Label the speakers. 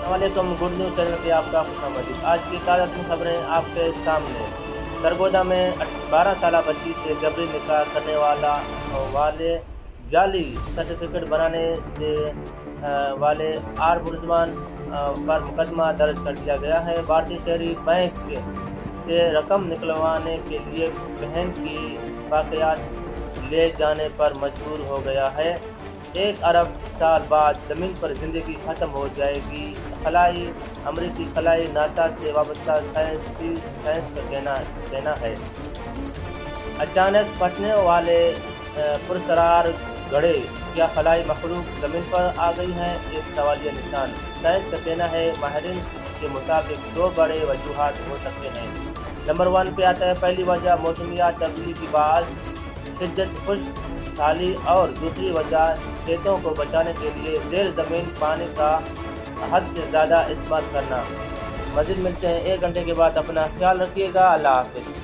Speaker 1: वालेकुम, good news channel पे आपका खुशामदीद। आज की ताज़ा तरीन खबरें आपके सामने। सरगोदा में 12 साला बच्ची से जबरी निकाह करने वाले जाली सर्टिफिकेट बनाने से वाले 8 मुलजमान पर मुकदमा दर्ज कर दिया गया है। भारतीय शहरी बैंक से रकम निकलवाने के लिए बहन की बाक़ियात ले जाने पर मजबूर हो गया है। 1 अरब साल बाद ज़मीन पर ज़िंदगी ख़त्म हो जाएगी। अमरीकी खलाई नासा से वाबस्ता साइंस का कहना है। अचानक फटने वाले पुरस्कार गड़े, क्या खलाई मखलूक ज़मीन पर आ गई है? एक सवालिया निशान। साइंस का कहना है, माहिरीन के मुताबिक 2 बड़े वजूहात हो सकते हैं। नंबर 1 पे आता है पहली वजह मौसमियात तब्दीली की बात शिद्दत खुश्क साली, और दूसरी वजह खेतों को बचाने के लिए ज़ेर ज़मीन पानी का हद से ज़्यादा इस्तेमाल करना। मज़ीद मिलते हैं 1 घंटे के बाद। अपना ख्याल रखिएगा। अल्लाह हाफ़िज़।